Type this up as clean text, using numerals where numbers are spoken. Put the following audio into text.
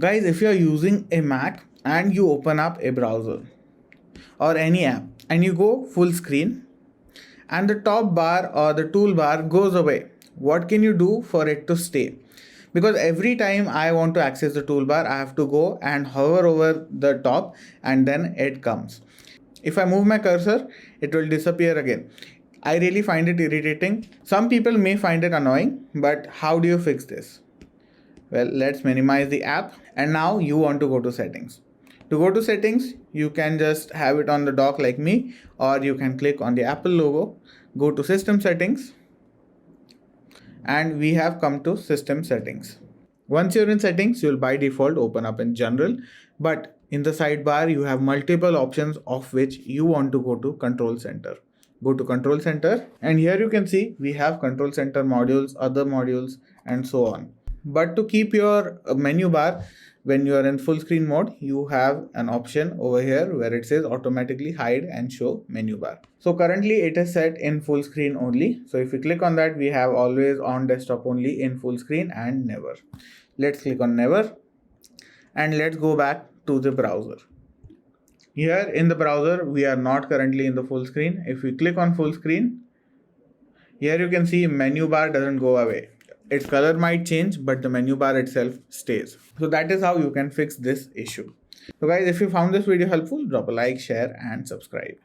Guys, if you're using a Mac and you open up a browser or any app and you go full screen and the top bar or the toolbar goes away, what can you do for it to stay? Because every time I want to access the toolbar, I have to go and hover over the top and then it comes. If I move my cursor, it will disappear again. I really find it irritating. Some people may find it annoying, but how do you fix this? Well, let's minimize the app, and now you want to go to settings. To go to settings, you can just have it on the dock like me, or you can click on the Apple logo, go to system settings, and we have come to system settings. Once you're in settings, you'll by default open up in general, but in the sidebar, you have multiple options of which you want to go to control center. Go to control center, and here you can see we have control center modules, other modules, and so on. But to keep your menu bar when you are in full screen mode, you have an option over here where it says automatically hide and show menu bar. So currently it is set in full screen only. So if you click on that, we have always on desktop only, in full screen, and never. Let's click on never and let's go back to the browser. Here in the browser, we are not currently in the full screen. If we click on full screen, here you can see menu bar doesn't go away. Its color might change, but the menu bar itself stays. So that is how you can fix this issue. So guys, if you found this video helpful, drop a like, share, and subscribe.